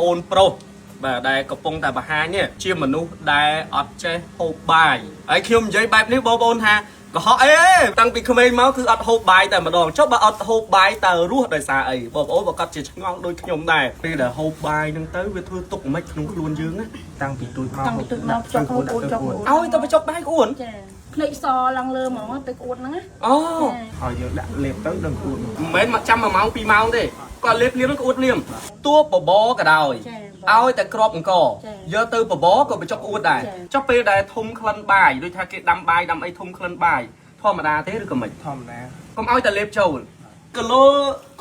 អូនប្រុសបាទដែលកំពុងតែបង្ហាញនេះជាមនុស្សដែលអត់ចេះហូបបាយហើយខ្ញុំនិយាយបែបនេះបងប្អូនថាកុហកអីតាំងពីក្មេងមកគឺអត់ហូបបាយតែម្ដងចុះបើអត់ហូបបាយតើរស់ដោយសារអីបងប្អូនប្រកាសជាឆ្ងល់ដូចខ្ញុំដែរពេលដែលហូបបាយហ្នឹងទៅវាធ្វើទុកមិនក្នុងខ្លួនយើងណាតាំងពីទូចមកចុកអួតឲ្យទៅបញ្ចុកបាយអួនចាភ្នែកសឡើងលើហ្មងទៅអួតហ្នឹងណាអូឲ្យយើងដាក់លេបទៅដឹងអួតមិនមែនមកចាំ1ម៉ោង2ម៉ោងទេគាត់លេបនឹងអួតលៀមតួបបក៏ដោយឲ្យតែក្របអង្គយកទៅបបក៏បញ្ចុកអួតដែរចុះពេលដែលធំក្លិនបាយដូចថាគេដាំបាយដាំអីធំក្លិនបាយធម្មតាទេឬក៏មិនធម្មតាកុំឲ្យតែលេបចូលគីឡូ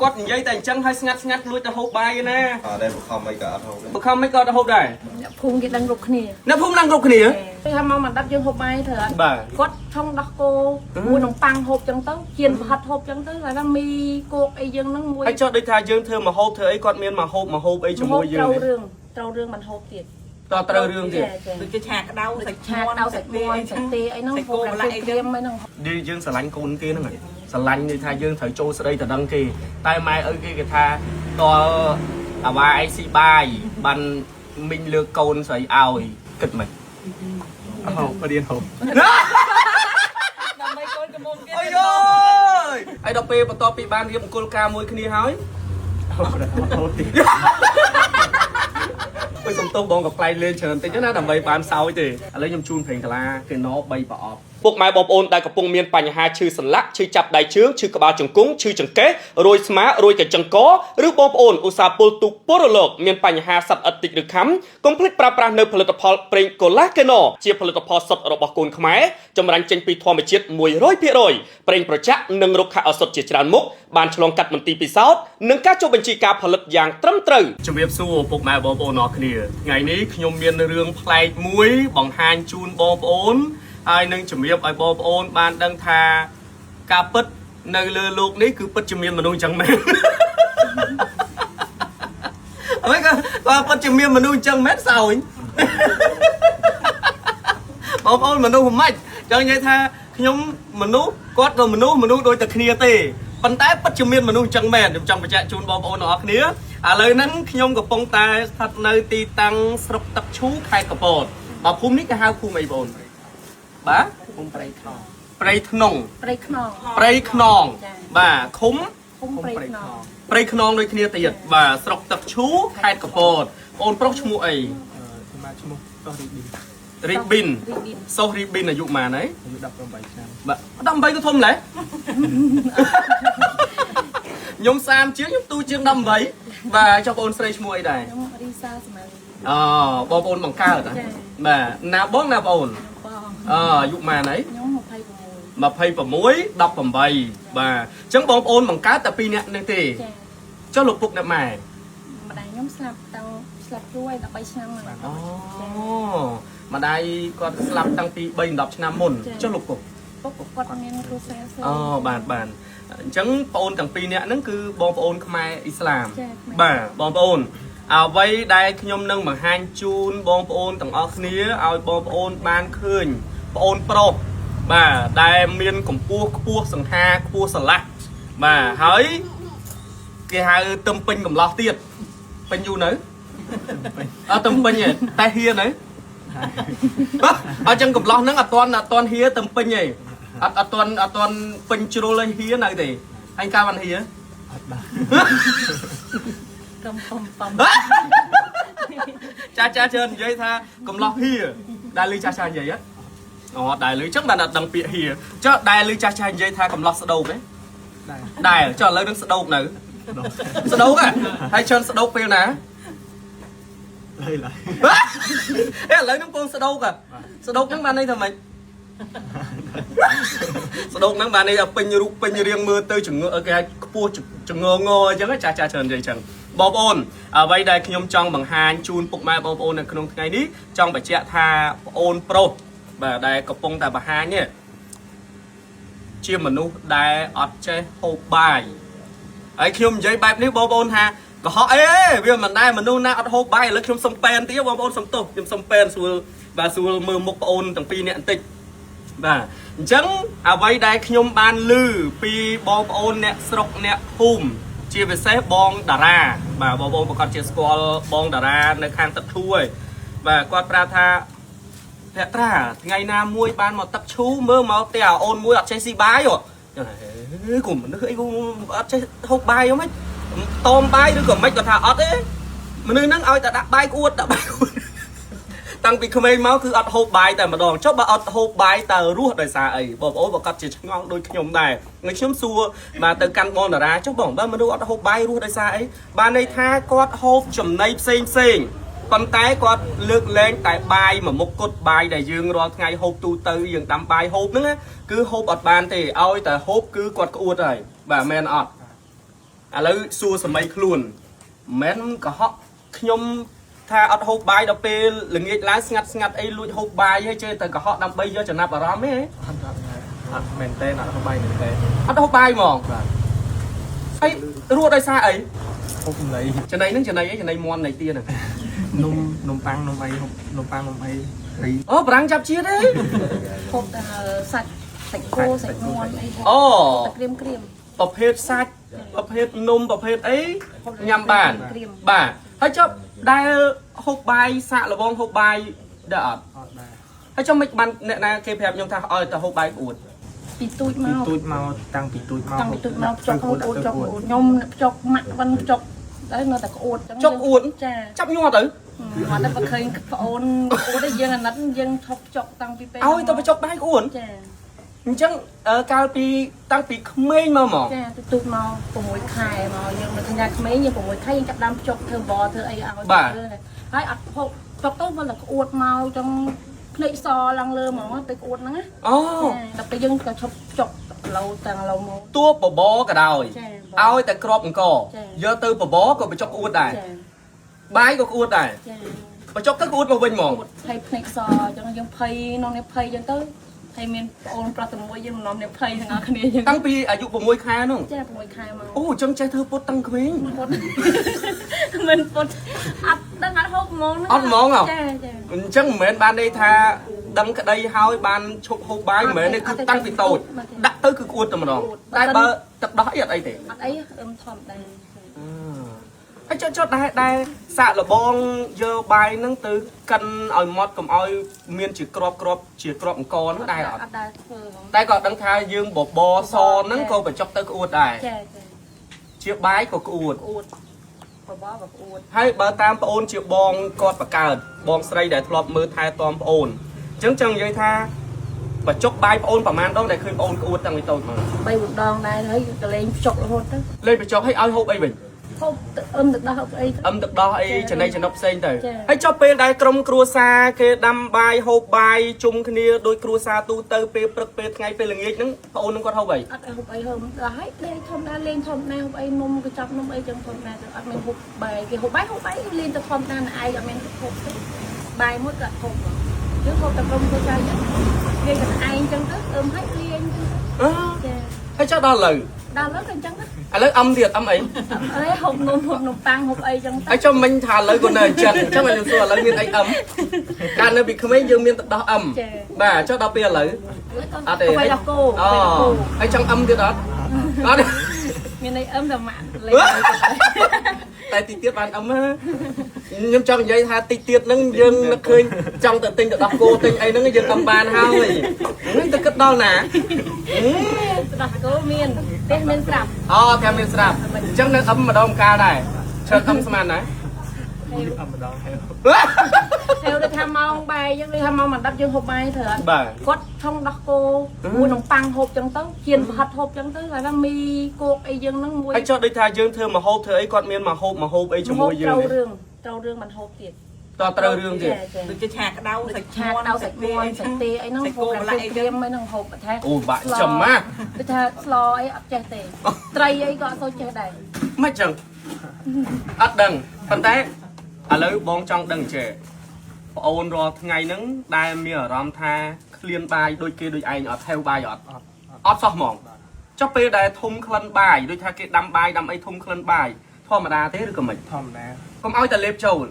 គាត់និយាយតែអញ្ចឹងឲ្យស្ងាត់លួចទៅហូបបាយណាអត់ដែរបខំអីក៏អត់ហូបបខំអីក៏អត់ហូបដែរអ្នកភូមិគេដឹងគ្រប់គ្នាអ្នកភូមិដឹងគ្រប់គ្នាពេលថាមក10យើងហូបបាយត្រូវអត់គាត់ឆុងដោះគោមួយនំប៉័ងហូបចឹងទៅជៀនប្រហិតហូបចឹងទៅហើយថាមីគោកអីយើងហ្នឹងមួយហើយចុះដូចថាយើងធ្វើមកហូបធ្វើអីគាត់មានមកហូបអីជាមួយយើងត្រូវរឿងមិនហូបទៀតតត្រូវរឿងទៀតដូចជាឆាក្តៅសាច់ឆាក្តៅសាច់មាន់សាច់ទេអីហ្នឹងហូបតែក្រៀមអីហ្នឹងយើងស្រឡាញ់កូនគេហ្នឹងហើយស្រឡាញ់នេះថាយើងត្រូវចូលស្ដីទៅដឹងគេតែម៉ែឪគេថាតអាវ៉ាអីស៊ីបាយបានមីងលើកូនស្រីឲ្យគិតមិនហូបរៀនហូបដើម្បីកូនកំងទៀតអើយហើយដល់ពេលបន្ទាប់ពីបានរៀបអង្គុលការមួយគ្នាហើយហូបទៀតពេលសំទោសបងក៏ផ្លែលេងច្រើនតិចណាដើម្បីបានសោយទេឥឡូវខ្ញុំជូនព្រេងកាឡាគេណោ3ប្រអប់ពុកម៉ែបងប្អូនដែលកំពុងមានបញ្ហាឈឺសន្លាក់ឈឺចាប់ដៃជើងឈឺក្បាលជង្គង់ឈឺចង្កេះរោយស្មារោយកញ្ចឹងកឬបងប្អូនឧស្សាហ៍ពុលទូពរលោកមានបញ្ហាសត្វអិតតិចឬខំកុំភ្លេចប្រើប្រាស់នៅផលិតផលប្រេងកូឡាកេណូជាផលិតផលសុទ្ធរបស់កូនខ្មែរចម្រាញ់ចេញពីធម្មជាតិ 100% ប្រេងប្រចាក់និងរុក្ខឱសថជាច្រើនមុខបានឆ្លងកាត់មន្ទីរពិសោធន៍និងការចុះបញ្ជីការផលិតយ៉ាងត្រឹមត្រូវជំរាបសួរពុកម៉ែបងប្អូនអរគ្នាថ្ងៃនេះខ្ញុំមានរឿងប្លែកមួយបង្ហាញជូនបងប្អូនហើយនឹងជំរាបឲ្យបងប្អូនបានដឹងថាការពិតនៅលើโลกនេះគឺពិតជាមានមនុស្សអញ្ចឹងមែនអ្វីក៏ពិតជាមានមនុស្សអញ្ចឹងមែនសោយបងប្អូនមនុស្សមិនចង់និយាយថាខ្ញុំមនុស្សគាត់ក៏មនុស្សដូចតែគ្នាទេប៉ុន្តែពិតជាមានមនុស្សអញ្ចឹងមែនខ្ញុំចង់បញ្ជាក់ជូនបងប្អូនទាំងអស់គ្នាឥឡូវហ្នឹងខ្ញុំកំពុងតែស្ថិតនៅទីតាំងស្រុកទឹកឈូខេត្តកពតបើភូមិនេះគេហៅភូមិអីបងបាទភូមិព្រៃខ្នងព្រៃខ្នងបាទឃុំព្រៃខ្នងដូចគ្នាទៀតបាទស្រុកទឹកឈូខេត្តកពតបងប្រុសឈ្មោះអីឈ្មោះតោះរីប៊ីនសូសរីប៊ីនអាយុប៉ុន្មានហើយអាយុ18ឆ្នាំបាទ18ក៏ធំដែរខ្ញុំ30ជាងខ្ញុំទូជាង18បាទចុះបងស្រីឈ្មោះអីដែរខ្ញុំរីសាសម័យអូបងប្អូនបង្កើតបាទណាបងណាបងអាយុប៉ុន្មានហើយខ្ញុំ26 18បាទអញ្ចឹងបងប្អូនបង្កើតតែ2នាក់នេះទេចុះលោកពុកអ្នកម៉ែម្ដាយខ្ញុំស្លាប់ជួយ13ឆ្នាំហើយអូម្ដាយគាត់ស្លាប់តាំងពី3-10ឆ្នាំមុនចុះលោកពុកគាត់មានគ្រូសាស្ត្រអូបាទអញ្ចឹងបងប្អូនទាំង2នាក់ហ្នឹងគឺបងប្អូនខ្មែរអ៊ីស្លាមបាទបងប្អូនអ្វីដែលខ្ញុំនឹងបង្ហាញជូនបងប្អូនទាំងអស់គ្នាឲ្យបងប្អូនបានឃើញបងប្អូនប្រុសបាទដែលមានកម្ពស់ខ្ពស់សង្ហាខ្ពស់ស្រឡះបាទហើយគេហៅទឹមពេញកំឡោះទៀតពេញយូរនៅអត់ទឹមពេញទេតែហៀនៅអញ្ចឹងកំឡោះហ្នឹងអត់ទាន់ហៀទឹមពេញទេអត់ទាន់ពេញជ្រុលឲ្យហៀនៅទេអញកាលបានហៀអត់បាទកំចាច្រើននិយាយថាកំឡោះហៀដែលលឺចាស់និយាយអូដែលលឺចឹងបានអត់ដឹងពាក្យហៀចុះដែលលឺចាស់និយាយថាកំឡោះស្ដោកទេដែលចុះឥឡូវនឹងស្ដោកនៅស្ដោកហើយច្រើនស្ដោកពេលណាឡើយឥឡូវនឹងពងស្ដោកស្ដោកហ្នឹងបានន័យថាម៉េចស្ដោកហ្នឹងបានន័យថាពេញរូបពេញរាងមើលទៅចងើគេហៅខ្ពស់ចងងអញ្ចឹងចាស់ច្រើននិយាយចឹងបងប្អូនអ្វីដែលខ្ញុំចង់បង្ហាញជូនពុកម៉ែបងប្អូននៅក្នុងថ្ងៃនេះចង់បញ្ជាក់ថាប្អូនប្រុសបាទដែលកំពុងតែបង្ហាញនេះជាមនុស្សដែលអត់ចេះហូបបាយហើយខ្ញុំនិយាយបែបនេះបងប្អូនថាកុហកអីវាមិនដែរមនុស្សណាអត់ហូបបាយឥឡូវខ្ញុំសុំប៉ែនទៀតបងប្អូនសុំទោសខ្ញុំសុំប៉ែនស្រួលមើលមុខប្អូនទាំងពីរនាក់បន្តិចបាទអញ្ចឹងអ្វីដែលខ្ញុំបានឮពីបងប្អូនអ្នកស្រុកអ្នកភូមិជ chia về xe bong đà ra và bong bong còn chia squall bong đà ra nơi khang tập thui và quạt ra tha hẹn ra ngày nào mua ban một tập chú mơ máu tèo ôn mua ở trên xi bái rồi cùng nó ấy cũng ở trên hộp bài không ấy tôm bài đứa còn mấy còn thà ớt ấy mà nơi nắng ơi ta đã bài cuột tăng vì không ai máu cứ ớt hộp bài tại mà đòn chốt bà ớt hộp bài tờ ruột đời xa ấy bỏ ôi và cắt chỉ ngon đôi nhom này người chấm xua mà từ căn bon ra chốt bỏng ba mà đôi ớt hộp bài ruột đời xa ấy bà này tha có hộp chấm này xinh con tái có lược lên tại bài mà một cột bài để dương rồi ngày hộp tu tư dương đâm bài hộp nữa cứ hộp ọt bàn thì ôi tại hộp cứ quạt có uất rồi bà men ọt à lấy xua sầm mây luôn men có họ nhom tha ọt hộp bài đập pe là nghe lá ngặt ấy lui hộp bài hay chơi tại có họ đâm bây giờ cho nạp vào đó mấy mền tên không bay mền tên ọt hộp bài mỏng ấy rùa đây xa ấy không lấy trên đây ấy trên đây mon này tia này nôm pang nôm bay thì ô răng chắp chia đấy hộp sạch cô sạch ngon ấy เกรียม ประเภทซัดประเภทนมประเภทยำบ้านบ้าให้ชอบได้หกใบสะระบองหกใบเด้อให้ชอบไม่มันเนี่ยนะเคแพบยังทาอ้อยแต่หกใบอวด ពីទូចមក ទូចមកតាំងពីទូចមក ចង់ចង់អួតខ្ញុំចុកម៉ាក់មិនចុកតែនៅតែអួត ចុកអួត ចា ចាប់ញ័រទៅ គាត់តែបើឃើញប្អូនអួតយើងអាណិតយើងឈប់ចុកតាំងពីពេល ឲ្យទៅបញ្ចុកដៃអួន ចា អញ្ចឹងកាលពីតាំងពីក្មេងមក ចាទូចមក6ខែមកយើងនៅក្នុងក្មេងយើង6ខែយើងចាប់ដើមចុកធ្វើបធ្វើអីឲ្យហើយអត់ហូបចុកទៅមកតែអួតមកចង់ភ្នែកសឡើងលើហ្មងទៅអួតហ្នឹងណា អូ ដល់ពេលយើងក៏ឈប់ចុកឡូវតាំងឡូវមក តួបបក៏ដោយឲ្យតែក្របអង្គយកទៅបបក៏បញ្ចុកអួតដែរ ចា បាយក៏អួតដែរ ចា បញ្ចុកទៅអួតមកវិញហ្មង ភ័យភ្នែកសអញ្ចឹងយើងភ័យនំនេះភ័យអញ្ចឹងទៅហើយមានប្អូនប្រុសតែមួយយើងនំនេះភ័យទាំងអស់គ្នាអញ្ចឹង តាំងពីអាយុ6ខែនោះ ចា6ខែមក អូអញ្ចឹងចេះធ្វើពុតតាំងក្មេង ពុតមិនពុតអត់ដឹងអត់ហូបហ្មង អត់ហ្មងហ៎ ចាចា អញ្ចឹងមិនមែនបានន័យថាដឹងក្តីហើយបានឈប់ហូបបាយមិនមែនទេគឺតាំងពីតូចដាក់ទៅគឺក្អួតតែម្ដងតែបើទឹកដោះអីអត់អីទេ អត់អីធម្មតា ហើយចុះដែរសាកលបងយកបាយហ្នឹងទៅកិនឲ្យម៉ត់កុំឲ្យមានជាក្របជាក្របអង្គហ្នឹងដែរអត់ អត់ដែរធ្វើ តែក៏ដឹងថាយើងបបសហ្នឹងក៏បញ្ចុកទៅក្អួតដែរ ចាចា ជាបាយក៏ក្អួត អួតបបអួត ហើយបើតាមប្អូនជាបងគាត់បកើតបងស្រីដែលធ្លាប់មើលថែទាំប្អូនអញ្ចឹងចង់និយាយថាបញ្ចុកបាយប្អូនប្រហែលដងដែលឃើញប្អូនក្អួតតាំងពីតូចមក 3 ដងដែរហើយទៅលេងចុករហូតទៅ លេងបញ្ចុកឲ្យហូបអីវិញ ហូបទឹកដោះអីទៅ ទឹកដោះអីចំណៃចំណុកផ្សេងទៅ ចា៎ ហើយចុះពេលដែលក្រុមគ្រួសារគេដាំបាយហូបបាយជុំគ្នាដោយគ្រួសារទូទៅពេលព្រឹកពេលថ្ងៃពេលល្ងាចហ្នឹងប្អូននឹងគាត់ហូបអី អត់ហូបអីហូបដល់ហើយលេងធម្មតាលេងធម្មតាហូបអីនំកញ្ចប់នំអីចឹងធម្មតាទៅអត់មានហូបបាយគេហូបបាយលេងទៅធម្មតាឯងអត់មានហូបទេបាយមួយក៏ហូបយើងហូបតែក្រុមគ្រួសារចឹងលេងតែឯងចឹងទៅហើយលេងចឹង អឺ ចា ហើយចុះដល់ឥឡូវ ដល់លើក៏ចឹងណា ឥឡូវអឹមទៀតអឹមអី អីហូបនំហូបនំប៉័ងហូបអីចឹងទៅ ហើយចុះមិញថាឥឡូវក៏នៅអញ្ចឹងអញ្ចឹងខ្ញុំសួរឥឡូវមានអីអឹមកាលនៅពីក្មេងយើងមានទឹកដោះអឹមបាទចុះដល់ពេលឥឡូវអត់ទេ ទៅដល់គោ អូហើយចង់អឹមទៀតអត់អត់ មានអីអឹមតែម៉ាក់លេង តែតិចទៀតបានអឹមខ្ញុំចង់និយាយថាតិចទៀតហ្នឹងយើងនឹកឃើញចង់ទៅទិញទៅដោះគោទិញអីហ្នឹងយើងអឹមបានហើយហ្នឹងទៅគិតដល់ណា ដោះគោមានផ្ទះមានស្រាប់ អូតែមានស្រាប់អញ្ចឹងនៅអឹមម្ដងម្កាលដែរឈើអឹមស្មានណា អត់ម្ដងហេវ ហេវទៅថាម៉ោងបាយយើងថាម៉ោងមិន10យើងហូបបាយត្រូវអត់ បាទ គាត់ថងដោះគោមួយនំប៉័ងហូបចឹងទៅជៀនប្រហិតហូបចឹងទៅហើយថាមីគោកអីយើងហ្នឹងមួយ ហើយចុះដូចថាយើងធ្វើមហូបធ្វើអីគាត់មានមហូបអីជាមួយយើង ត្រូវរឿងមិនហូបទៀត តត្រូវរឿងទៀត ដូចជាឆាក្តៅសាច់ ឆាដៅសាច់មាន់សាច់ទេអីហ្នឹងហូបតែក្រៀមអីហ្នឹងហូបថា អូបាក់ចំម៉ា ដូចថាស្លអីអត់ចេះទេត្រីអីក៏អត់សូវចេះដែរ មិនចឹងអត់ដឹងប៉ុន្តែឥឡូវបងចង់ដឹងចេះប្អូនរាល់ថ្ងៃហ្នឹងដែលមានអារម្មណ៍ថាឃ្លានបាយដូចគេដូចឯងអត់ហេវបាយអត់សោះហ្មងចុះពេលដែលធំក្លិនបាយដូចថាគេដាំបាយដាំអីធំក្លិនបាយធម្មតាទេឬក៏មិន ធម្មតា កុំឲ្យតែលេបចូល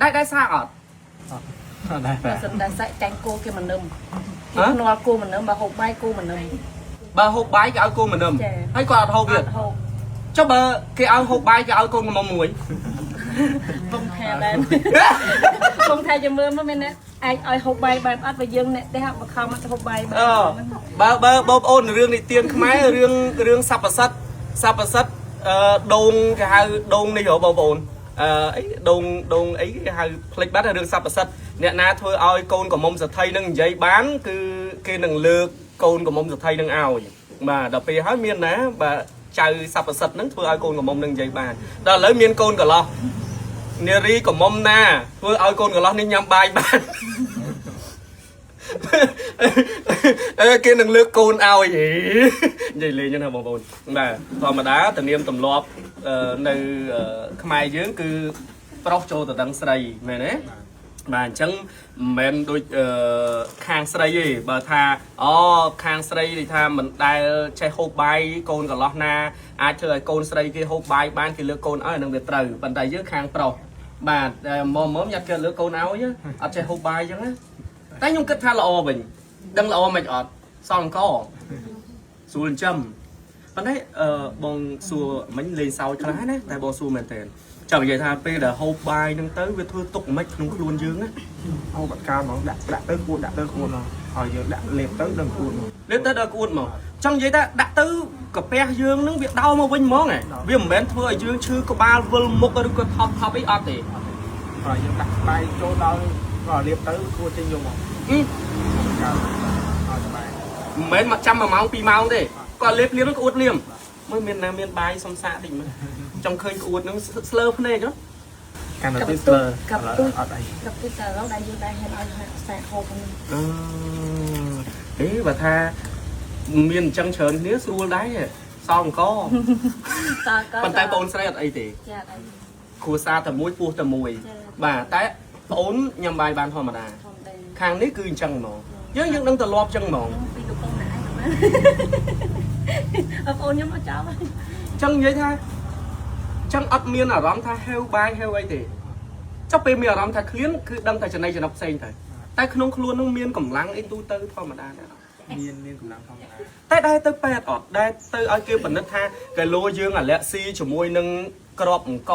ដែរសាកអត់ អត់ដែរ បើសិនតែសាច់ចាញ់គោគេមិននឹមគេភ្នាល់គោមិននឹមបើហូបបាយគោមិននឹម បើហូបបាយគេឲ្យគោម្នឹមហើយគាត់អត់ហូបទៀត ហូប ច cho bờ cái áo hộp bài cái áo con mong muối បងថែដែរបងថែចាំមើលមកមែនណាអាចឲ្យហូបបាយបែបអត់បើយើងអ្នកទេបខំអត់ហូបបាយបែបហ្នឹង បើបងប្អូនរឿងនិទានខ្មែររឿងសัพពសិទ្ធដូងគេហៅដូងនេះហ៎បងប្អូនអីដូងអីគេហៅផ្លេចបាត់រឿងសัพពសិទ្ធអ្នកណាធ្វើឲ្យកូនកំមុំសទ្ធិនឹងនិយាយបានគឺគេនឹងលើកកូនកំមុំសទ្ធិនឹងឲ្យបាទដល់ពេលហើយមានណាបាទចៅសัพពសិទ្ធនឹងធ្វើឲ្យកូនកំមុំនឹងនិយាយបានដល់ឥឡូវមានកូនកន្លោះនារីកំមុំណាធ្វើឲ្យកូនកន្លោះនេះញ៉ាំបាយបានគេនឹងលើកកូនឲ្យនិយាយលេងណាបងប្អូនបាទធម្មតាតានាមទម្លាប់នៅខ្មែរយើងគឺប្រុសចូលទៅដឹងស្រីមែនទេបាទអញ្ចឹងមិនមែនដូចខាងស្រីទេបើថាខាងស្រីនិយាយថាមិនដែលចេះហូបបាយកូនកន្លោះណាអាចធ្វើឲ្យកូនស្រីគេហូបបាយបានគេលើកកូនឲ្យនឹងវាត្រូវប៉ុន្តែយើងខាងប្រុសបាទមកញ៉ាត់គេលើកកូនឲ្យអត់ចេះហូបបាយអញ្ចឹងណាតែខ្ញុំគិតថាល្អវិញដឹងល្អមិនអត់សល់អង្គស្រួលចំប៉ុន្តែបងសួរមិញលេងសើចខ្លះណាតែបងសួរមែនតើចាំនិយាយថាពេលដែលហូបបាយហ្នឹងទៅវាធ្វើទុកមិនក្នុងខ្លួនយើងណា អូបាត់កាលហ្មងដាក់ទៅគួតឲ្យយើងដាក់លេបទៅដឹងគួតមក លេបទៅដល់គួតមកចង់និយាយថាដាក់ទៅកាពះយើងហ្នឹងវាដោមកវិញហ្មងវាមិនមែនធ្វើឲ្យយើងឈឺក្បាលវិលមុខឬក៏ថប់អីអត់ទេ ហើយយើងដាក់បាយចូលដល់ក៏លេបទៅគួតចេញយកមកកាលឲ្យបាយ មិនមែនមកចាំ1ម៉ោង2ម៉ោងទេគាត់លេបលៀមក្អួតលៀមមើលមានណាមានបាយសំសាកតិចមើលចង់ឃើញក្អួតហ្នឹងស្លើភ្នែកហ៎ កាន់តែស្លើអត់អី กับទីតែឡូវដែលយើងដែរហេតុឲ្យខ្សែហូបហ្នឹង បើថាមានអញ្ចឹងច្រើនគ្នាស្រួលដែរសងអង្គប៉ុន្តែបងស្រីអត់អីទេ ចាអី គ្រួសារតែមួយពោះតែមួយបាទតែបងអូនញ៉ាំបាយបានធម្មតា ធម្មតា ខាងនេះគឺអញ្ចឹងហ្មងយើងដឹងទៅលាប់អញ្ចឹងហ្មង ពីកំពុងណាអបងខ្ញុំអត់ចោល អញ្ចឹងនិយាយថាចឹងអត់មានអារម្មណ៍ថាហេវបាយហេវអីទេចុះពេលមានអារម្មណ៍ថាឃ្លានគឺដឹងតែចំណៃចំណុចផ្សេងទៅតែក្នុងខ្លួននឹងមានកម្លាំងអីទូទៅធម្មតាដែរ មានកម្លាំងធម្មតា តែដែរទៅពេទ្យអត់ដែរទៅឲ្យគេពិនិត្យថាគីឡូយើងអាលែកស៊ីជាមួយនឹងក្របអង្គ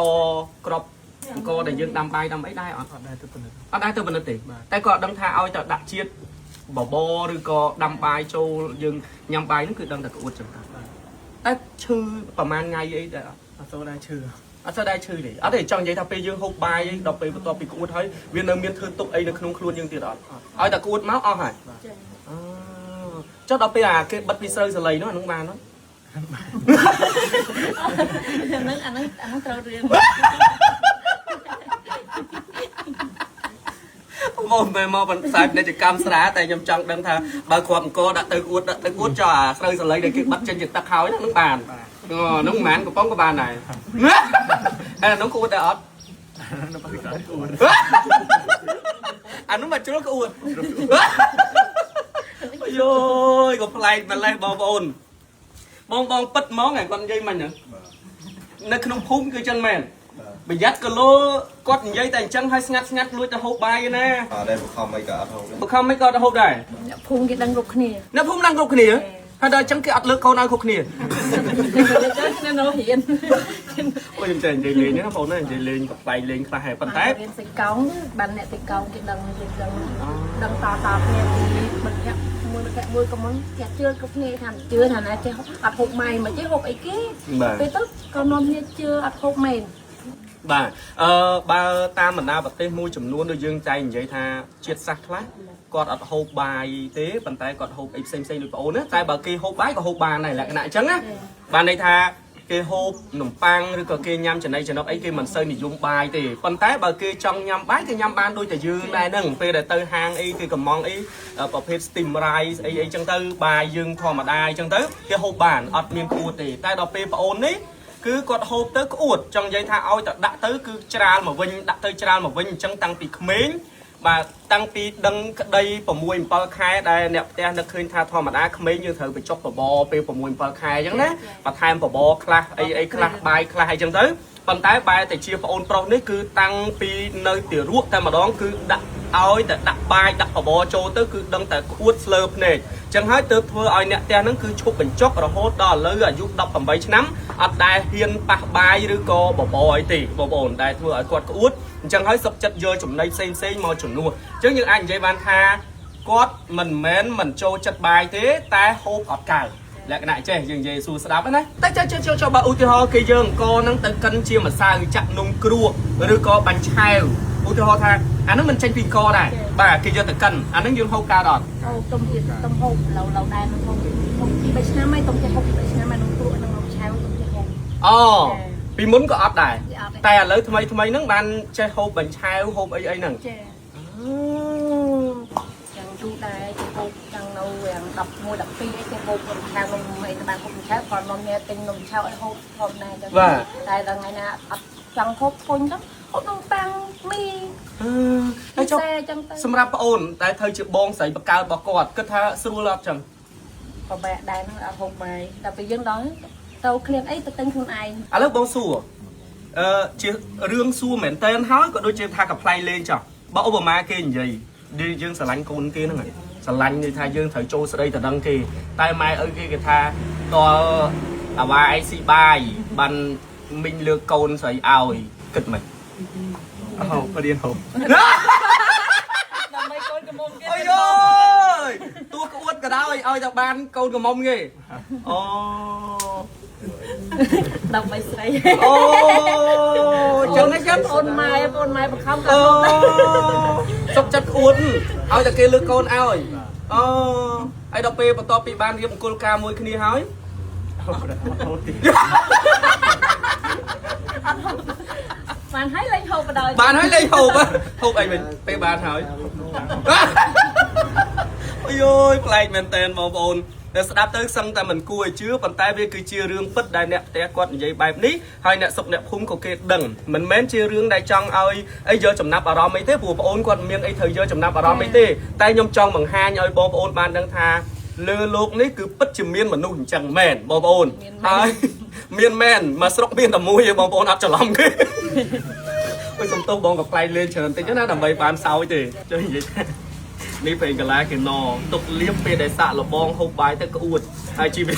ដែលយើងដាំបាយដាំអីដែរអត់ អត់ដែរទៅប៉ុណ្ណឹង អត់ដែរទៅពិនិត្យទេតែគាត់ដឹងថាឲ្យតែដាក់ជាតិបបរឬក៏ដាំបាយចូលយើងញ៉ាំបាយហ្នឹងគឺដឹងតែក្អួតចឹងតែឈឺប្រហែលថ្ងៃអីដែរអត់ អត់សូវដែរឈឺ អត់សូវដែរឈឺទេអត់ទេចង់និយាយថាពេលយើងហូបបាយដល់ពេលបន្ទាប់ពីក្អួតហើយវានៅមានធ្វើទុកអីនៅក្នុងខ្លួនយើងទៀតអត់ឲ្យតែក្អួតមកអស់ហើយចុះដល់ពេលអាគេបិទពីស្រូវសលៃនោះអានឹងបានអត់ អាហ្នឹងត្រូវរឿង មកមែនមកបន្សាយពាណិជ្ជកម្មស្រាតែខ្ញុំចង់ដឹងថាបើគ្រាប់អង្គដាក់ទៅក្អួតចុះអាស្រូវសលៃដែលគេបិទចេញជាទឹកហើយហ្នឹងបានហ្នឹងមិនមែនកំប៉ុងក៏បានដែរអានោះក្អួតដែរអត់ នៅបាត់កាលគួត អានោះមកជ្រុលក្អួតយោយក៏ប្លែកម្លេះបងប្អូនបងពិតហ្មងគាត់និយាយមិញហ្នឹងនៅក្នុងភូមិគឺចឹងមែនប្រយ័ត្នគីឡូគាត់និយាយតែអញ្ចឹងហើយស្ងាត់លួចទៅហូបបាយណា đây một không mấy cả không បើខំមិនក៏ទៅហូបដែរ អ្នកភូមិគេដឹងគ្រប់គ្នា អ្នកភូមិដឹងគ្រប់គ្នាហើយដល់អញ្ចឹងគេអត់លើកកូនឲ្យគ្រប់គ្នា ខ្ញុំនៅរៀន អូខ្ញុំចេះនិយាយលេងណាបងណានិយាយលេងក៏ប្លែកលេងខ្លះហើយប៉ុន្តែ រៀនសិកោងបានអ្នកសិកោងគេដឹងគេដឹងតគ្នាពីមិត្តភក្តិមួយក៏មិនគេជឿគ្រប់គ្នាថាជឿថាណាចេះអត់ហូបម៉ៃមិនចេះហូបអីគេពេលទៅក៏នាំគ្នាជឿអត់ហូបមែន បាទបើតាមបណ្ដាប្រទេសមួយចំនួនដូចយើងចែកនិយាយថាជាតិសាសន៍ខ្លះគាត់អត់ហូបបាយទេប៉ុន្តែគាត់ហូបអីផ្សេងដូចបងអូនណាតែបើគេហូបបាយក៏ហូបបានដែរលក្ខណៈអញ្ចឹងណាបានន័យថាគេហូបនំប៉័ងឬក៏គេញ៉ាំចំណីចំណុកអីគេមិនសូវនិយមបាយទេប៉ុន្តែបើគេចង់ញ៉ាំបាយគេញ៉ាំបានដូចតែយើងដែរហ្នឹងពេលដែលទៅហាងអីគេកំងអីប្រភេទ steam rice អីចឹងទៅបាយយើងធម្មតាអញ្ចឹងទៅគេហូបបានអត់មានក្អួតទេតែដល់ពេលបងអូននេះ គឺគាត់ហូបទៅក្អួតចង់និយាយថាឲ្យតែដាក់ទៅគឺច្រាលមកវិញដាក់ទៅច្រាលមកវិញអញ្ចឹងតាំងពីក្មេងបាទតាំងពីដឹងក្តី 6 7 ខែដែលអ្នកផ្ទះនឹកឃើញថាធម្មតាក្មេងយើងត្រូវបញ្ចុះបបរពេល 6 7 ខែអញ្ចឹងណាបន្ថែមបបរខ្លះអីខ្លះបាយខ្លះអីចឹងទៅប៉ុន្តែបែរតែជាប្អូនប្រុសនេះគឺតាំងពីនៅទីរក់តែម្ដងគឺដាក់ឲ្យតែដាក់បាយដាក់បបរចូលទៅគឺដឹងតែក្អួតស្លើភ្នែក ចឹងហើយទើបធ្វើឲ្យអ្នកផ្ទះហ្នឹងគឺឈប់បញ្ចុករហូតដល់ឥឡូវអាយុ18ឆ្នាំអត់ដែលហ៊ានប៉ះបាយឬក៏បបអីទេបងប្អូនដែលធ្វើឲ្យគាត់ក្អួតអញ្ចឹងហើយសុខចិត្តយកចំណីផ្សេងមកជំនួសអញ្ចឹងយើងអាចនិយាយបានថាគាត់មិនមែនមិនចូលចិត្តបាយទេតែហូបអត់កើលក្ខណៈចេះយើងនិយាយសួរស្ដាប់ណាតែចុះបើឧទាហរណ៍គេយើងអង្គហ្នឹងទៅកិនជាម្សៅចាក់នំគ្រោះឬក៏បាញ់ឆាវឧទាហរណ៍ថាអាហ្នឹងមិនចេញពីអង្គដែរបាទគេយកទៅកិនអាហ្នឹងយើងហូបកើតអត់ ទុំទៀតទុំហូបឡូវដែរនឹងហូបពី3ឆ្នាំហើយទុំចេះហូបពី3ឆ្នាំហើយនឹងគ្រូនឹងនំឆាវទុំចេះហូបអូពីមុនក៏អត់ដែរតែឥឡូវថ្មីហ្នឹងបានចេះហូបបាញ់ឆាវហូបអីហ្នឹងចាយ៉ាងយូរដែរគេហូបយ៉ាងនៅយ៉ាង11 12អីគេហូបនំឆាវនំអីទៅបានហូបនំឆាវគាត់នំញ៉ែទិញនំឆាវឲ្យហូបធម្មតាចឹងតែដល់ថ្ងៃណាអត់ចង់ហូបធុញទៅហូបនំប៉័ងមីហើយចុះសម្រាប់ប្អូនតែត្រូវជាបងស្រីបកើរបស់គាត់គិតថាស្រួលអត់ចឹងប្របែកដែរហ្នឹងអត់ហូបបាយដល់ពេលយើងដល់ទៅឃ្លៀងអីទៅទិញខ្លួនឯងឥឡូវបងសួរជារឿងសួរមែនតើហើយក៏ដូចជាថាកំ pl ៃលេងចុះបើឧបមាគេនិយាយយើងស្រឡាញ់កូនគេហ្នឹងហើយស្រឡាញ់និយាយថាយើងត្រូវចូលស្ដីតដឹងគេតែម៉ែឪគេថាតើអាវ៉ាអីស៊ីបាយបានមីងលើកកូនស្រីឲ្យគិតមិនអូរៀនហូបដើម្បីកូនកំមុំគេអើយតួក្អួតក៏ដោយឲ្យតែបានកូនកំមុំគេអូដើម្បីស្រីអូចឹងអូនម៉ែបង្ខំអូសុកចិត្តក្អួតឲ្យតែគេលើកកូនឲ្យអូហើយដល់ពេលបន្ទាប់ពីបានរៀបអង្គុលការមួយគ្នាហើយបានហើយលេងហូបបណ្ដោយបានហើយលេងហូបហូបអីវិញពេលបានហើយអូយអូយប្លែកមែនតើបងប្អូនតែស្ដាប់ទៅសឹងតែមិនគួរឲ្យជឿប៉ុន្តែវាគឺជារឿងពិតដែលអ្នកផ្ទះគាត់និយាយបែបនេះហើយអ្នកសុកអ្នកភូមិក៏គេដឹងមិនមែនជារឿងដែលចង់ឲ្យអីយកចំណាប់អារម្មណ៍អីទេព្រោះបងប្អូនគាត់មានអីត្រូវយកចំណាប់អារម្មណ៍អីទេតែខ្ញុំចង់បង្ហាញឲ្យបងប្អូនបានដឹងថាលើលោកនេះគឺពិតជាមានមនុស្សអញ្ចឹងមែនបងប្អូនហើយមានមែនមកស្រុកមានតែមួយឯងបងប្អូនអត់ច្រឡំទេអើយសុំទោសបងក៏ផ្លែលេងច្រើនតិចណាដើម្បីបានសោយទេចុះនិយាយនេះពេលកន្លែគេណទុកលៀបពេលដែលសាក់លបងហូបបាយទៅក្អួតហើយជីវិត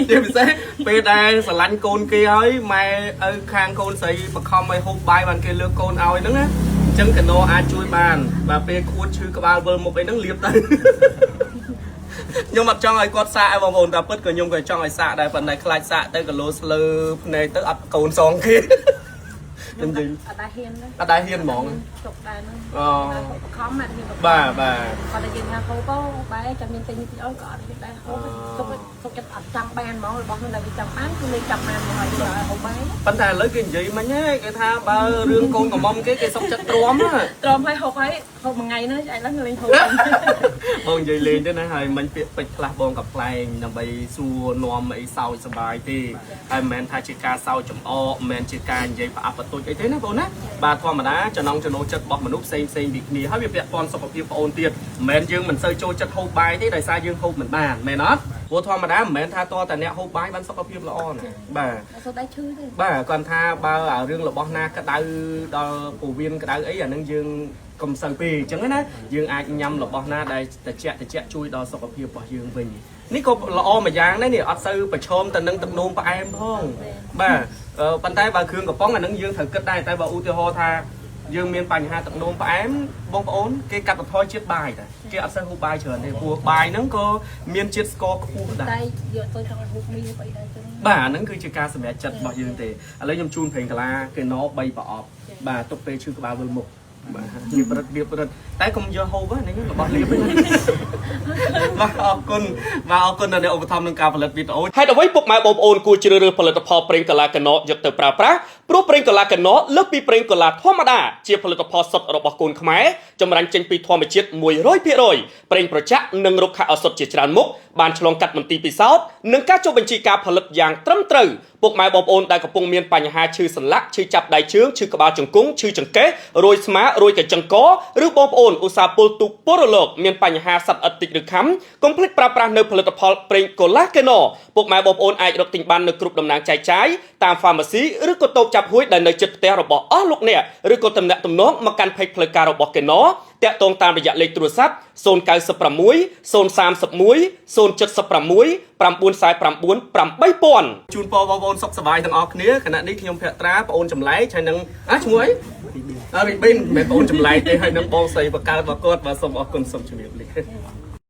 ជាពិសេសពេលដែលស្រឡាញ់កូនគេហើយម៉ែឪខាងកូនស្រីបខំឲ្យហូបបាយបានគេលើកកូនឲ្យហ្នឹងណាអញ្ចឹងកណោអាចជួយបានបើពេលក្អួតឈឺក្បាលវិលមុខអីហ្នឹងលៀបទៅខ្ញុំអត់ចង់ឲ្យគាត់សាកឲ្យបងប្អូនតែពិតក៏ខ្ញុំក៏ចង់ឲ្យសាកដែរប៉ុន្តែខ្លាចសាកទៅគីឡូស្លើភ្នែកទៅអត់កូនសងគេខ្ញុំនិយាយអត់ដែរហ៊ានទេអត់ដែរហ៊ានហ្មងទុកដែរហ្នឹងអូខំមកនេះបាទគាត់តែនិយាយថាហូបទៅបែរចាំមានទិញពីអត់ក៏អត់ហ៊ានដែរហូបទុកចិត្តអត់ចាំបានហ្មងរបស់នោះដែលវាចាំបានគឺលេងចាំបានមកឲ្យហូបបែរប៉ុន្តែឥឡូវគេនិយាយមិញហ៎គេថាបើរឿងកូនកំមុំគេសុខចិត្តទ្រាំហើយហូបមួយថ្ងៃហ្នឹងឯងឡើងលេងហូបបងនិយាយលេងទៅណាហើយមិញពាក្យពេចខ្លះបងក៏ប្លែងដើម្បីសួរនាំអីសើចសប្បាយទេហើយមិនមែនថាជាការសើចចំអកមិនមែនជាការនិយាយផ្អាប់បន្ទុចអីទេណាបងណាបាទធម្មតាចំណងចំណូលចិត្តរបស់មនុស្សផ្សេងពីគ្នាហើយវាពាក់ព័ន្ធសុខភាពបងអូនទៀតមិនមែនយើងមិនសូវចូលចិត្តហូបបាយទេដោយសារយើងហូបមិនបានមែនអត់ព្រោះធម្មតាមិនមែនថាតតែអ្នកហូបបាយបានសុខភាពល្អណាបាទអត់សូវដែរឈឺទេបាទគាត់ថាបើរឿងរបស់ណាក្តៅដល់ពោះវៀនក្តៅអីអានឹងយើងកុំសូវពេកអញ្ចឹងណាយើងអាចញ៉ាំរបស់ណាដែលត្រជាក់ជួយដល់សុខភាពរបស់យើងវិញនេះក៏ល្អមួយយ៉ាងដែរនេះអត់សូវប្រឈមទៅនឹងទឹកនោមផ្អែមផងបាទប៉ុន្តែបើគ្រឿងកំប៉ុងអានឹងយើងត្រូវគិតដែរតែបើឧទាហរណ៍ថាយើងមានបញ្ហាទឹកនោមផ្អែមបងប្អូនគេកាត់បន្ថយជាតិបាយតែគេអត់សូវហូបបាយច្រើនទេព្រោះបាយហ្នឹងក៏មានជាតិស្ករខ្ពស់ដែរតែយកទៅចង់ហូបមីអីដែរចឹងបាទអាហ្នឹងគឺជាការសម្រេចចិត្តរបស់យើងទេឥឡូវខ្ញុំជូនប្រេងកាឡាគេណ3ប្រអប់បាទទុកពេលឈឺក្បាលវិលមុខបាទរៀបរត់តែកុំយកហូបហ្នឹងរបស់លៀបហ្នឹងបាទអរគុណដល់អ្នកឧបត្ថម្ភក្នុងការផលិតវីដេអូហេតុអ្វីពុកម៉ែបងប្អូនគួរជ្រើសរើសផលិតផលប្រេងកាឡាកណោយកទៅប្រើប្រាស់ព្រោះប្រេងកាឡាកណោលើសពីប្រេងកាឡាធម្មតាជាផលិតផលសុទ្ធរបស់កូនខ្មែរចម្រាញ់ចេញពីធម្មជាតិ 100% ប្រេងប្រចាក់និងរុក្ខឱសថជាច្រើនមុខបានឆ្លងកាត់មន្ទីរពិសោធន៍និងការចុះបញ្ជីការផលិតយ៉ាងត្រឹមត្រូវពុកម៉ែបងប្អូនដែលកំពុងមានបញ្ហាឈឺសន្លាក់ឈឺចាប់ដៃជើងឈឺក្បាលជង្គង់ឈឺចង្កេះរោយស្មារោយកញ្ចឹងកឬបងប្អូនឧស្សាហ៍ពុលទូកពលរលកមានបញ្ហាសត្វអិតតិចឬខំកុំភ្លេចប្រើប្រាស់នៅផលិតផលប្រេងកូឡាកេណូពុកម៉ែបងប្អូនអាចរកទិញបាននៅគ្រប់តំណាងចែកចាយតាម pharmacy ឬក៏តូបចាប់ហួយដែលនៅជិតផ្ទះរបស់អស់លោកអ្នកឬក៏តំណាក់ទំនងមកកាន់ page ផ្លូវការរបស់កេណូ តាក់ទងតាមរយៈលេខទូរស័ព្ទ096 031 070 949 8000 ជូនពរបងប្អូនសុខសប្បាយទាំងអស់គ្នាខណៈនេះខ្ញុំភក្ត្រាប្អូនចម្លែកហើយនឹងឈ្មោះអីរីប៊ីនមិនបងចម្លែកទេហើយនឹងបងស្រីបកកើតរបស់គាត់បាទសូមអរគុណសូមជម្រាបលា